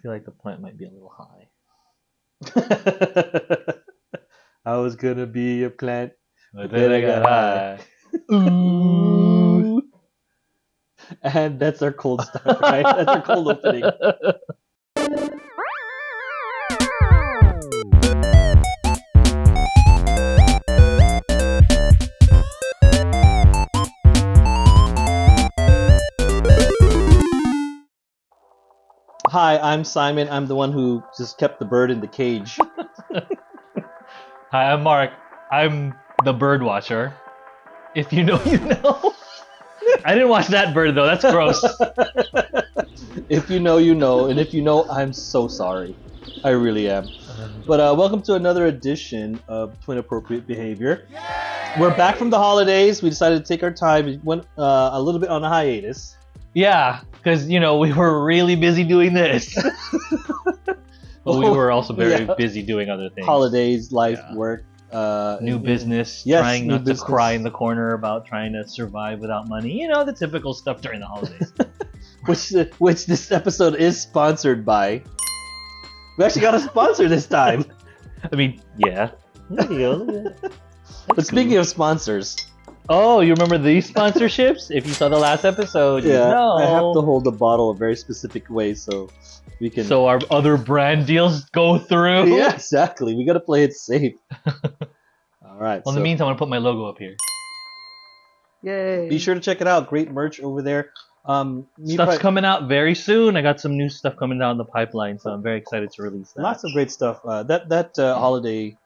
feel like the plant might be a little high. I was gonna be a plant, But then I got high. Ooh. And that's our cold start, right? That's our cold opening. Hi, I'm Simon. I'm the one who just kept the bird in the cage. Hi, I'm Mark. I'm the bird watcher. If you know, you know. I didn't watch that bird though. That's gross. If you know, you know. And if you know, I'm so sorry. I really am. But welcome to another edition of Twin Appropriate Behavior. We're back from the holidays. We decided to take our time. We went a little bit on a hiatus. Yeah, because we were really busy doing this. But we were also very busy doing other things. Holidays, life, work. New business, yes, trying new not business. to cry in the corner about trying to survive without money. The typical stuff during the holidays. which this episode is sponsored by. We actually got a sponsor this time. I mean, yeah. There you go. But speaking of sponsors, oh, you remember these sponsorships? If you saw the last episode, you know. I have to hold the bottle a very specific way so we can. So our other brand deals go through. Yeah, exactly. We got to play it safe. All right. Well, in the meantime, I'm gonna put my logo up here. Yay! Be sure to check it out. Great merch over there. Stuff's coming out very soon. I got some new stuff coming down the pipeline, so I'm very excited to release that. Lots of great stuff. That holiday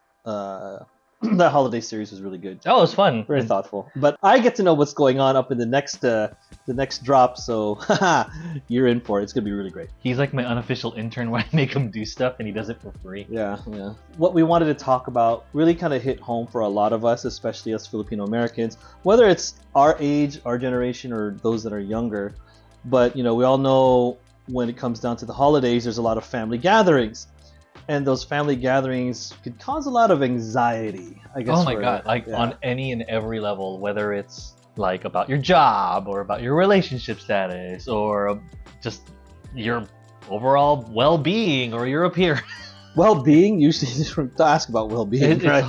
that holiday series was really good. Oh, it was fun. Very thoughtful. But I get to know what's going on up in the next drop, so you're in for it. It's gonna be really great. He's like my unofficial intern where I make him do stuff and he does it for free. Yeah. What we wanted to talk about really kind of hit home for a lot of us, especially us Filipino Americans, whether it's our age, our generation, or those that are younger. But we all know when it comes down to the holidays, there's a lot of family gatherings. And those family gatherings could cause a lot of anxiety, I guess. Oh my god, on any and every level, whether it's like about your job or about your relationship status or just your overall well-being or your appearance. Well-being, usually to ask about well-being, right?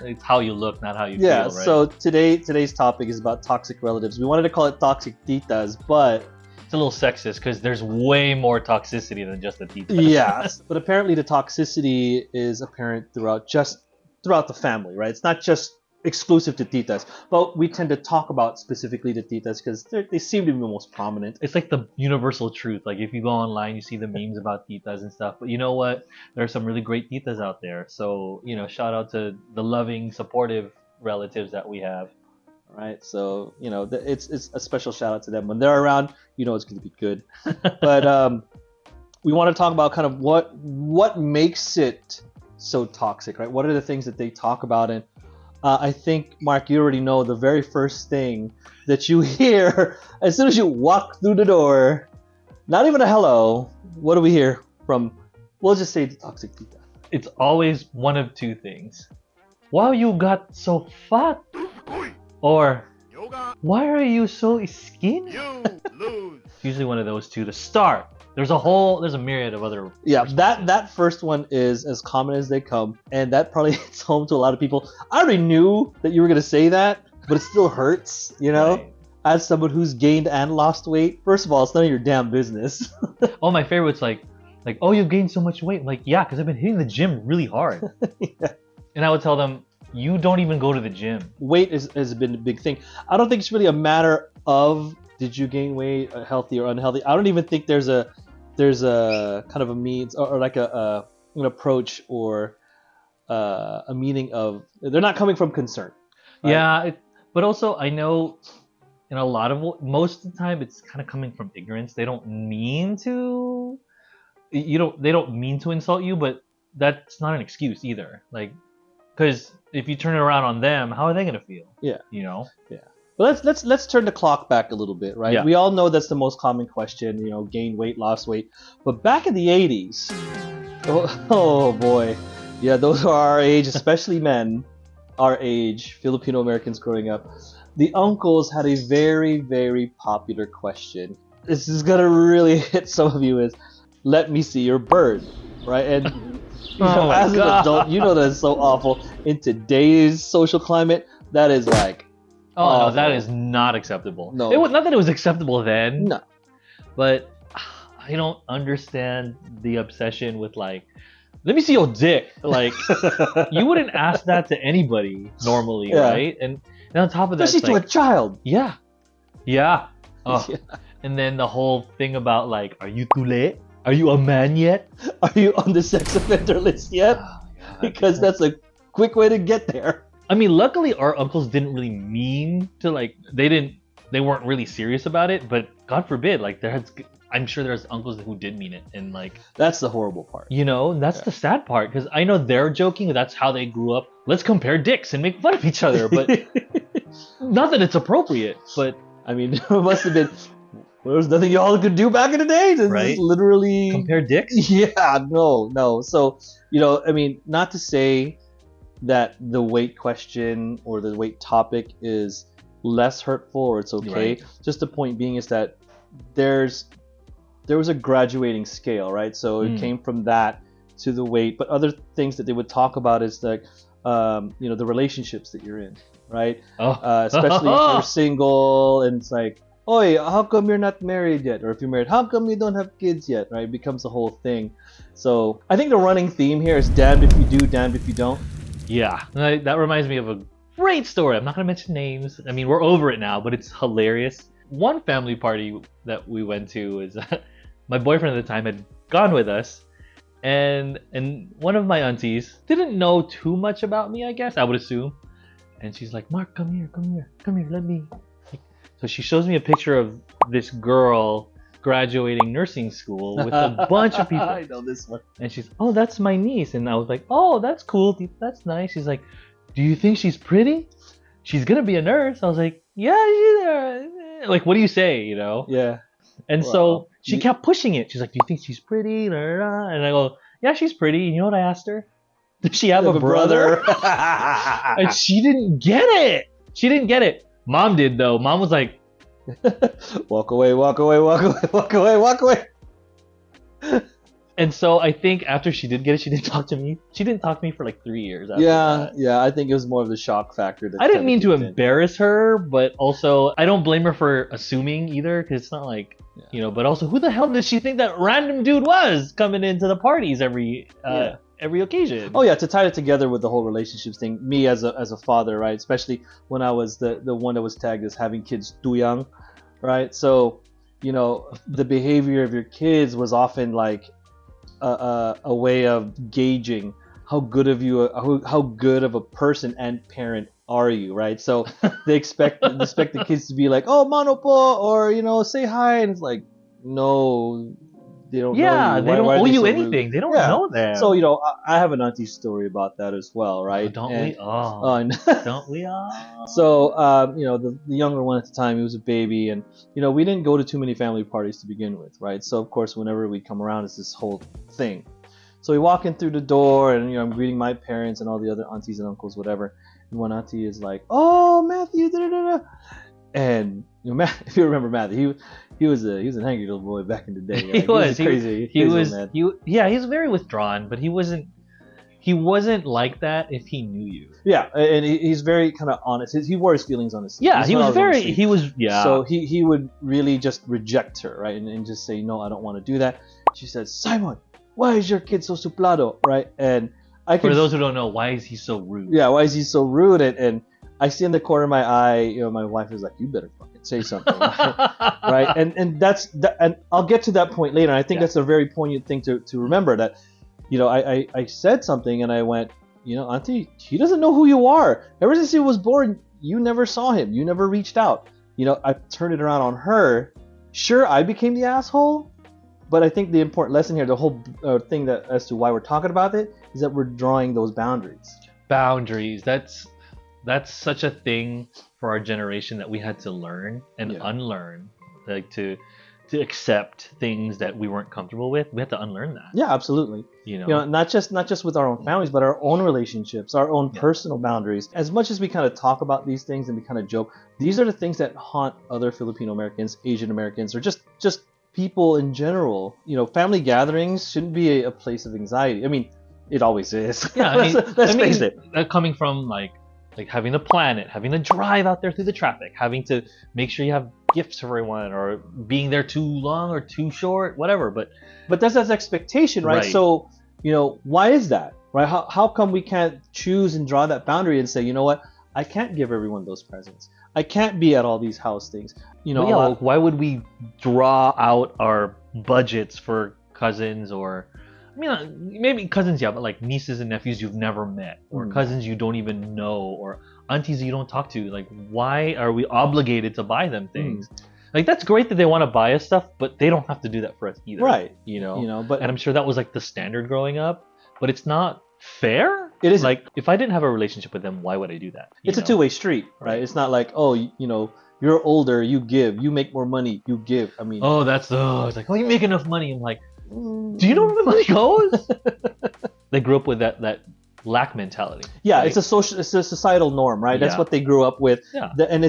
It's how you look, not how you feel, right? So today's topic is about toxic relatives. We wanted to call it toxic titas, but it's a little sexist because there's way more toxicity than just the titas. Yes, but apparently the toxicity is apparent throughout the family, right? It's not just exclusive to titas, but we tend to talk about specifically the titas because they seem to be the most prominent. It's like the universal truth. Like if you go online, you see the memes about titas and stuff. But you know what? There are some really great titas out there. So shout out to the loving, supportive relatives that we have. Right, so it's a special shout out to them when they're around. It's going to be good. But we want to talk about kind of what makes it so toxic, right? What are the things that they talk about? And I think, Mark, you already know the very first thing that you hear as soon as you walk through the door. Not even a hello. What do we hear from? We'll just say the toxic tita. It's always one of two things. Wow, you got so fat. Or, why are you so skinny? You lose. Usually one of those two to start. There's a myriad of other. Yeah, that first one is as common as they come, and that probably hits home to a lot of people. I already knew that you were gonna say that, but it still hurts, Right. As someone who's gained and lost weight. First of all, it's none of your damn business. Oh, my favorite's like, oh, you've gained so much weight. I'm like, yeah, because I've been hitting the gym really hard. Yeah. And I would tell them, you don't even go to the gym. Weight has been a big thing. I don't think it's really a matter of did you gain weight, healthy or unhealthy. I don't even think there's a kind of a means or like an approach or a meaning of. They're not coming from concern. Right? Yeah, but also I know in a lot of most of the time it's kind of coming from ignorance. They don't mean to. They don't mean to insult you, but that's not an excuse either. Because if you turn it around on them, how are they gonna feel? Yeah. Yeah. But let's turn the clock back a little bit, right? Yeah. We all know that's the most common question, gain weight, lost weight. But back in the 80s, oh boy, yeah, those are our age, especially men, our age, Filipino Americans growing up. The uncles had a very, very popular question. This is gonna really hit some of you. Is let me see your bird, right? And Oh my as an God. adult, you know that's so awful. In today's social climate, that is like, Oh no, that awful. is not acceptable. No. It was not that it was acceptable then, no. but I don't understand the obsession with like, let me see your dick. Like, you wouldn't ask that to anybody normally, Yeah. right? And on top of that, Especially it's to like, a child. yeah, yeah. Oh. Yeah. And then the whole thing about like, are you too late? Are you a man yet? Are you on the sex offender list yet? Oh, God. Because that's a quick way to get there. I mean, luckily our uncles didn't really mean to like, they weren't really serious about it, but God forbid, like I'm sure there's uncles who did mean it, and like, That's the horrible part. you know, that's the sad part, because I know they're joking, that's how they grew up. Let's compare dicks and make fun of each other, but not that it's appropriate, but I mean, it must have been. There was nothing y'all could do back in the day. This Right. is literally. compare dicks. Yeah, no. So, I mean, not to say that the weight question or the weight topic is less hurtful or it's okay. Right. Just the point being is that there was a graduating scale, right? So it Mm. came from that to the weight, but other things that they would talk about is like, the relationships that you're in, right? Oh, Especially if you're single and it's like, oi, how come you're not married yet? Or if you're married, how come you don't have kids yet, right? It becomes a whole thing. So I think the running theme here is damned if you do, damned if you don't. yeah. That reminds me of a great story. I'm not gonna mention names. I mean, we're over it now, but it's hilarious. One family party that we went to is my boyfriend at the time had gone with us, and one of my aunties didn't know too much about me, I guess I would assume, and she's like, Mark, come here, let me. So she shows me a picture of this girl graduating nursing school with a bunch of people. I know this one. And she's, oh, that's my niece. And I was like, oh, that's cool. That's nice. She's like, do you think she's pretty? She's going to be a nurse. I was like, yeah, she's like, what do you say, you know? Yeah. And Wow. so she You- kept pushing it. She's like, do you think she's pretty? Da, da, da. And I go, yeah, she's pretty. And you know what I asked her? Does she have a brother? And she didn't get it. She didn't get it. Mom did, though. Mom was like, Walk away, walk away, walk away, walk away, walk away. and so I think after she did get it, she didn't talk to me. She didn't talk to me for like 3 years. After Yeah, that. yeah. I think it was more of the shock factor. That I didn't kinda mean to kicked in. embarrass her, but also I don't blame her for assuming either, because it's not like, Yeah. you know. But also, who the hell did she think that random dude was coming into the parties every occasion? Oh yeah, to tie it together with the whole relationships thing, me as a father, right? Especially when I was the one that was tagged as having kids too young, right? So, the behavior of your kids was often like a way of gauging how good of a person and parent are you, right? So they expect the kids to be like, oh, mano po, or say hi, and it's like, no, they don't. yeah, know you. they Why don't are owe you so rude? anything. They don't Yeah. know them. So I have an auntie story about that as well, right? don't And- we all? Oh, and- Don't we all? so the younger one at the time, he was a baby, and we didn't go to too many family parties to begin with, right? So of course, whenever we come around, it's this whole thing. So we walk in through the door, and I'm greeting my parents and all the other aunties and uncles, whatever. And one auntie is like, "Oh, Matthew," da, da, da, da. And if you remember Matthew, he was an angry little boy back in the day. He Right? was. crazy. He crazy was. man. He's very withdrawn, but he wasn't like that if he knew you. Yeah, and he's very kind of honest. He wore his feelings on his sleeve. Yeah, He's he not was always on his very. sleeve. He was. Yeah. So he would really just reject her, right, and just say, no, I don't want to do that. She said, Simon, why is your kid so suplado, right? And I could, For those who don't know, why is he so rude? yeah, why is he so rude? And I see in the corner of my eye, my wife is like, you better fucking say something, right? And that's that, and I'll get to that point later. I think Yeah. that's a very poignant thing to remember that, I said something and I went, Auntie, he doesn't know who you are. Ever since he was born, you never saw him. You never reached out. I turned it around on her. Sure, I became the asshole, but I think the important lesson here, the whole thing that as to why we're talking about it, is that we're drawing those boundaries. Boundaries. That's such a thing for our generation that we had to learn and Yeah. unlearn, like to accept things that we weren't comfortable with. We had to unlearn that. Yeah, absolutely. Not just with our own families, but our own relationships, our own personal boundaries. As much as we kind of talk about these things and we kind of joke, these are the things that haunt other Filipino Americans, Asian Americans, or just people in general, family gatherings shouldn't be a place of anxiety. I mean, it always is. Yeah, I mean, let's face it. Coming from like having to plan it, having to drive out there through the traffic, having to make sure you have gifts for everyone, or being there too long or too short, whatever. But that's expectation, right? Right. So, why is that, right? How come we can't choose and draw that boundary and say, you know what, I can't give everyone those presents. I can't be at all these house things. But yeah, like, why would we draw out our budgets for cousins, or I mean, maybe cousins, yeah, but like nieces and nephews you've never met, or cousins you don't even know, or aunties you don't talk to. Like, why are we obligated to buy them things? Like, that's great that they want to buy us stuff, but they don't have to do that for us either. Right. But and I'm sure that was like the standard growing up, but it's not fair. It is like, if I didn't have a relationship with them, why would I do that? It's a two-way street, right? It's not like, oh, you're older, you give, you make more money, you give. I mean, it's like, oh, you make enough money. I'm like, do you know where the money goes? They grew up with that lack mentality. Yeah, right? it's a societal norm, right? That's Yeah. what they grew up with. Yeah. And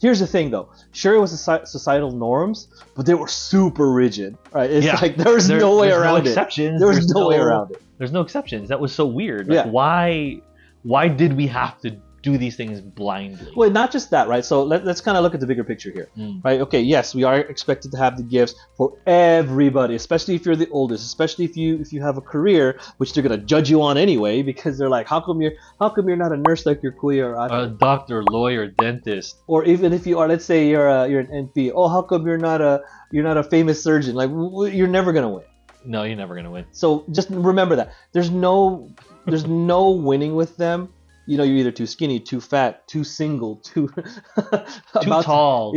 here's the thing, though. Sure, it was societal norms, but they were super rigid, right? It's like there's no way around it. Exceptions. There's no way around it. There's no exceptions. That was so weird. Like, why did we have to do these things blindly? Well, not just that, right? So let's kind of look at the bigger picture here, right? Okay, yes, we are expected to have the gifts for everybody, especially if you're the oldest, especially if you have a career, which they're gonna judge you on anyway, because they're like, how come you're not a nurse like your kuya or a doctor, lawyer, dentist, or even if you are, let's say you're an NP, oh, how come you're not a famous surgeon? Like, you're never gonna win. No, you're never gonna win. So just remember that there's no winning with them. You're either too skinny, too fat, too single, too tall,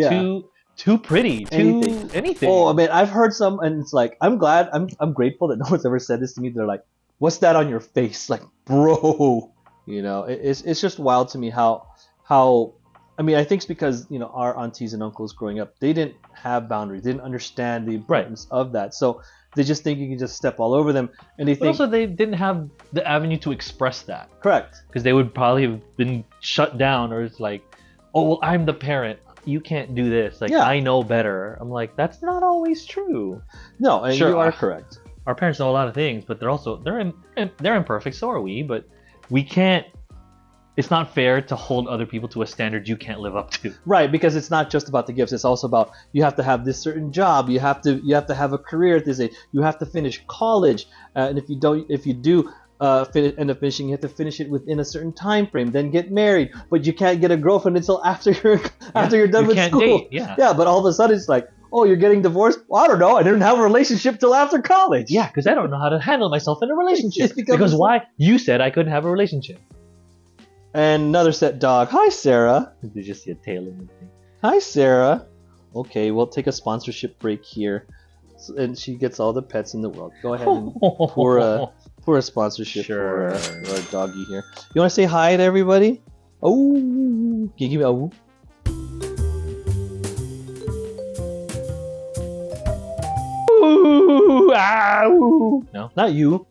too pretty, anything. Oh, I mean, I've heard some, and it's like, I'm grateful that no one's ever said this to me. They're like, "What's that on your face?" Like, bro, it's just wild to me how. I mean, I think it's because our aunties and uncles growing up, they didn't have boundaries, they didn't understand the importance of that, so they just think you can just step all over them, and they think. Also, they didn't have the avenue to express that. Correct. Because they would probably have been shut down, or it's like, oh, well, I'm the parent. You can't do this. Like, I know better. I'm like, that's not always true. No, and sure, you are correct. Our parents know a lot of things, but they're imperfect. So are we. But we can't. It's not fair to hold other people to a standard you can't live up to. Right, because it's not just about the gifts. It's also about you have to have this certain job. You have to have a career at this age. You have to finish college, and if you do end up finishing, you have to finish it within a certain time frame. Then get married, but you can't get a girlfriend until after you're done with school. Date. Yeah, but all of a sudden it's like, oh, you're getting divorced? Well, I don't know. I didn't have a relationship till after college. Yeah, because I don't know how to handle myself in a relationship. Because why? You said I couldn't have a relationship. And another set dog. Hi, Sarah. Did you just see a tail in the thing? Hi, Sarah. Okay, we'll take a sponsorship break here. And she gets all the pets in the world. Go ahead and pour a sponsorship for our doggy here. You want to say hi to everybody? Oh, can you give me a woo? Ooh, ah, ooh. No, not you.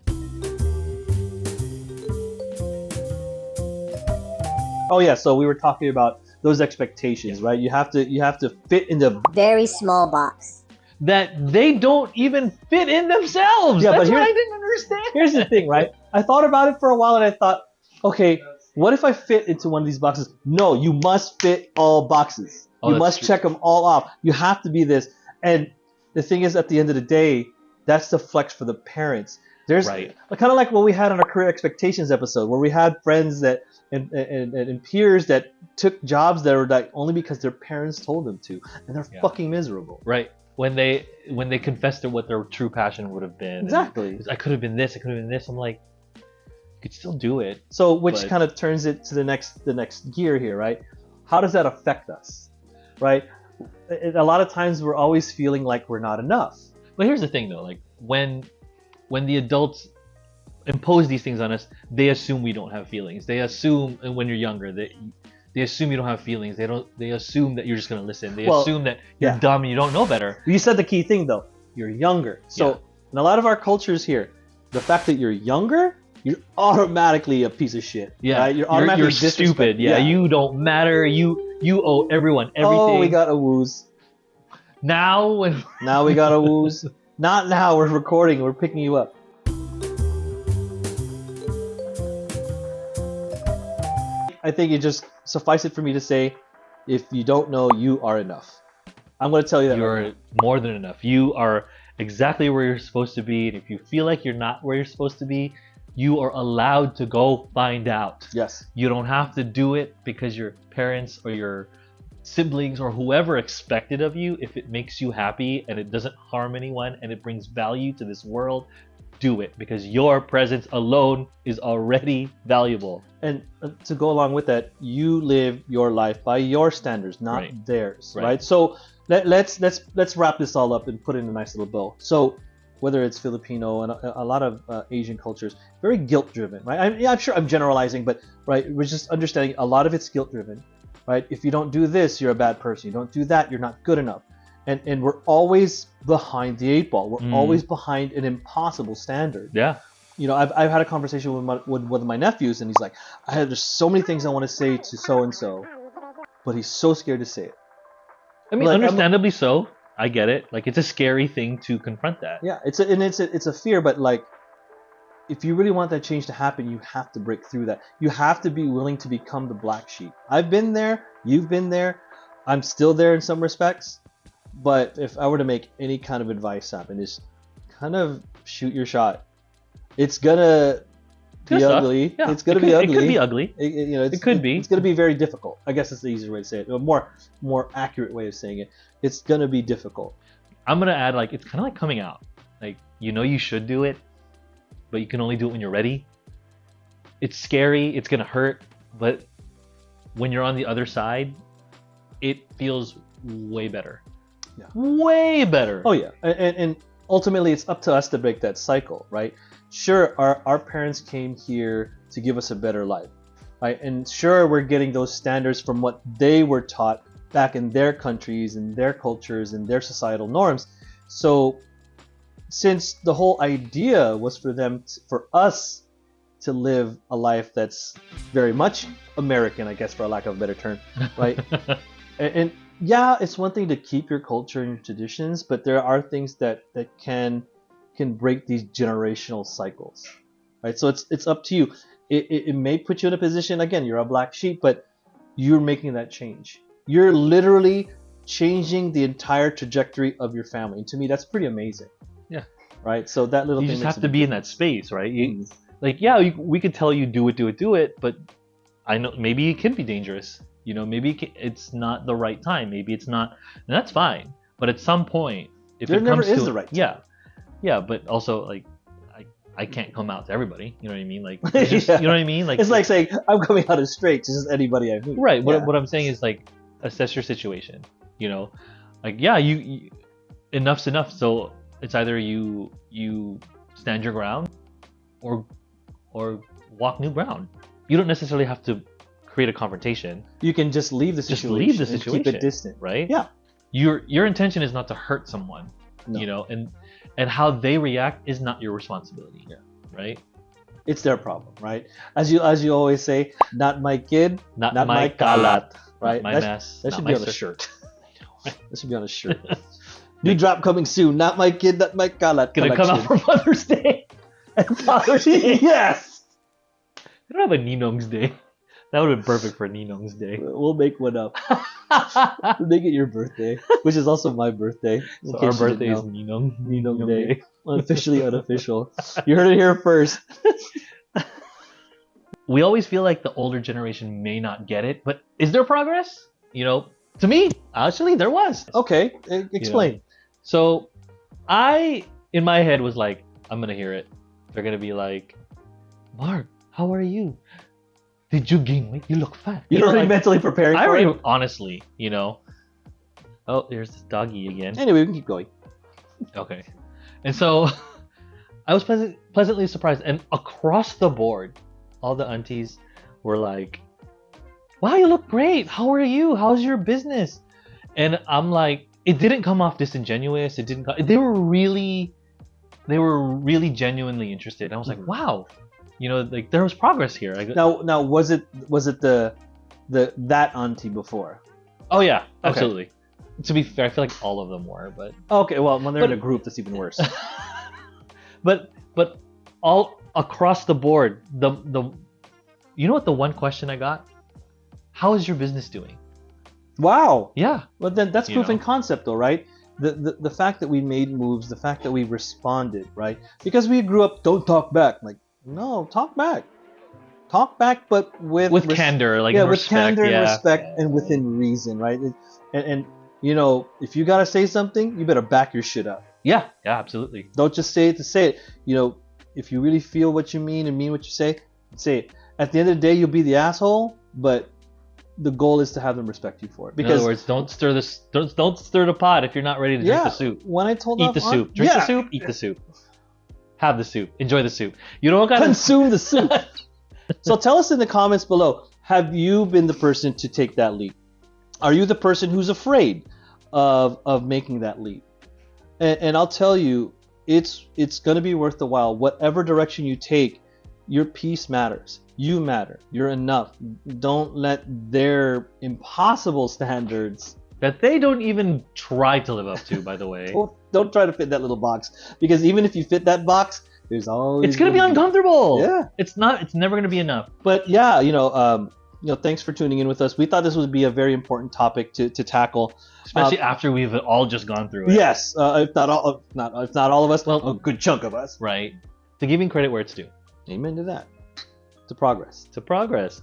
Oh yeah, so we were talking about those expectations, right? You have to fit in the very small box that they don't even fit in themselves. Yeah, that's what I didn't understand. Here's the thing, right? I thought about it for a while and I thought, okay, what if I fit into one of these boxes? No, you must fit all boxes. You must check them all off. You have to be this. And the thing is, at the end of the day, that's the flex for the parents. There's kind of like what we had on our career expectations episode, where we had friends that and peers that took jobs that were like only because their parents told them to, and they're fucking miserable. Right. When they confessed to what their true passion would have been. Exactly. I could have been this. I could have been this. I'm like, you could still do it. So, which kind of turns it to the next gear here, right? How does that affect us, right? A lot of times we're always feeling like we're not enough. But here's the thing, though, like when the adults impose these things on us, they assume we don't have feelings. They assume, and when you're younger, they assume you don't have feelings. They assume that you're just gonna listen. They assume that you're dumb and you don't know better. You said the key thing though. You're younger. So in a lot of our cultures here, the fact that you're younger, you're automatically a piece of shit. Yeah, right? You're automatically stupid. Yeah, you don't matter. You owe everyone everything. Oh, we got a woos. Now when Now we gotta wooze. Not now. We're recording. We're picking you up. I think it just suffice it for me to say, if you don't know, you are enough. I'm going to tell you that. you're more than enough. You are exactly where you're supposed to be, and if you feel like you're not where you're supposed to be, you are allowed to go find out. Yes. You don't have to do it because your parents or your siblings or whoever expected of you. If it makes you happy and it doesn't harm anyone and it brings value to this world, do it, because your presence alone is already valuable. And to go along with that, you live your life by your standards, not Right. theirs, Right. right? So let's wrap this all up and put it in a nice little bow. So whether it's Filipino and a lot of Asian cultures, very guilt-driven, right? I'm sure I'm generalizing, but right, we're just understanding a lot of it's guilt-driven, right? If you don't do this, you're a bad person. You don't do that, you're not good enough. And we're always behind the eight ball. We're always behind an impossible standard. Yeah. You know, I've had a conversation with my nephews, and he's like, there's so many things I want to say to so and so, but he's so scared to say it. I mean, Like, understandably so. I get it. Like, it's a scary thing to confront that. Yeah, it's a fear, but like, if you really want that change to happen, you have to break through that. You have to be willing to become the black sheep. I've been there. You've been there. I'm still there in some respects. But if I were to make any kind of advice happen, is kind of shoot your shot. It's gonna be ugly. Yeah, It's gonna be ugly. It could be ugly. It could be. It's gonna be very difficult. I guess that's the easier way to say it. A more accurate way of saying it. It's gonna be difficult. I'm gonna add, like, it's kind of like coming out. Like, you know you should do it, but you can only do it when you're ready. It's scary. It's gonna hurt, but when you're on the other side, it feels way better. Yeah. Way better. Oh yeah, and ultimately it's up to us to break that cycle, right? Sure, our parents came here to give us a better life, right? And sure, we're getting those standards from what they were taught back in their countries and their cultures and their societal norms. So since the whole idea was for us to live a life that's very much American, I guess, for a lack of a better term, right? and yeah, it's one thing to keep your culture and your traditions, but there are things that can break these generational cycles, right? So it's up to you. It may put you in a position, again, you're a black sheep, but you're making that change. You're literally changing the entire trajectory of your family. And to me, that's pretty amazing. Yeah. Right? So that little You thing just makes have a to big be in that space, right? Like, yeah, we could tell you do it, but I know maybe it can be dangerous. You know, maybe it's not the right time. Maybe it's not, and that's fine. But at some point, if There it never comes is to the right time. yeah, but also, like, I can't come out to everybody. You know what I mean? Like, it's just, Yeah. you know what I mean? Like, It's like saying, I'm coming out as straight to just anybody I meet. right. Yeah. What I'm saying is, like, assess your situation. You know, like, yeah, you enough's enough. So it's either you stand your ground, or walk new ground. You don't necessarily have to create a confrontation. You can just leave the Just situation. leave the and situation. keep it distant. Right? Yeah. Your intention is not to hurt someone. No. You know, and how they react is not your responsibility. Yeah. Right? It's their problem, right? As you always say, not my kid, Not not my my kalat, right? my That- mess. That not should my be on a sir. shirt. That should be on a shirt. New drop coming soon. Not my kid, not my kalat. Gonna come out collection. for Mother's Day and Father's Day. Yes. We don't have a Ninong's Day. That would have been perfect for Ninong's Day. We'll make one up. We'll make it your birthday, which is also my birthday. in So case our you birthday is didn't Ninong. know. Ninong Day. Officially unofficial. You heard it here first. We always feel like the older generation may not get it, but is there progress? You know, to me, actually, there was. Okay, explain. So I, in my head, was like, I'm gonna hear it. They're gonna be like, Mark, how are you? Did you gain weight? You look fat. You're know, already like, mentally preparing I for already, it. honestly, you know. Oh, there's this doggy again. Anyway, we can keep going. Okay. And so I was pleasantly surprised. And across the board, all the aunties were like, wow, you look great. How are you? How's your business? And I'm like, it didn't come off disingenuous. It didn't. They were really genuinely interested. And I was like, wow, you know, like there was progress here. Now, was it that auntie before? Oh yeah, Okay. absolutely. To be fair, I feel like all of them were, but Okay, well, when they're in But- a group, that's even worse. but all across the board, the you know what the one question I got? How is your business doing? Wow. Yeah. Well, then that's You proof in know. concept, though, right? The fact that we made moves, the fact that we responded, right? Because we grew up, don't talk back. Like, no, talk back. Talk back, but With candor, like yeah, and with respect, candor and yeah. respect, and within reason, right? And you know, if you gotta say something, you better back your shit up. Yeah, absolutely. Don't just say it to say it. You know, if you really feel what you mean and mean what you say it. At the end of the day, you'll be the asshole, but the goal is to have them respect you for it. In Because other words, don't stir the pot if you're not ready to drink yeah, the soup. when I told Eat off the on- soup. Drink yeah, the soup. Eat the soup. Have the soup. Enjoy the soup. You know what kind of consume the soup. So tell us in the comments below, have you been the person to take that leap? Are you the person who's afraid of making that leap? And I'll tell you, it's going to be worth the while. Whatever direction you take, your piece matters. You matter. You're enough. Don't let their impossible standards. that they don't even try to live up to. By the way, Don't try to fit that little box, because even if you fit that box, there's always it's gonna be uncomfortable. Yeah. It's not. It's never gonna be enough. But yeah, thanks for tuning in with us. We thought this would be a very important topic to tackle. Especially after we've all just gone through it. Yes, if not all of us, Well- a good chunk of us. Right. To giving credit where it's due. Amen to that. To progress. To progress.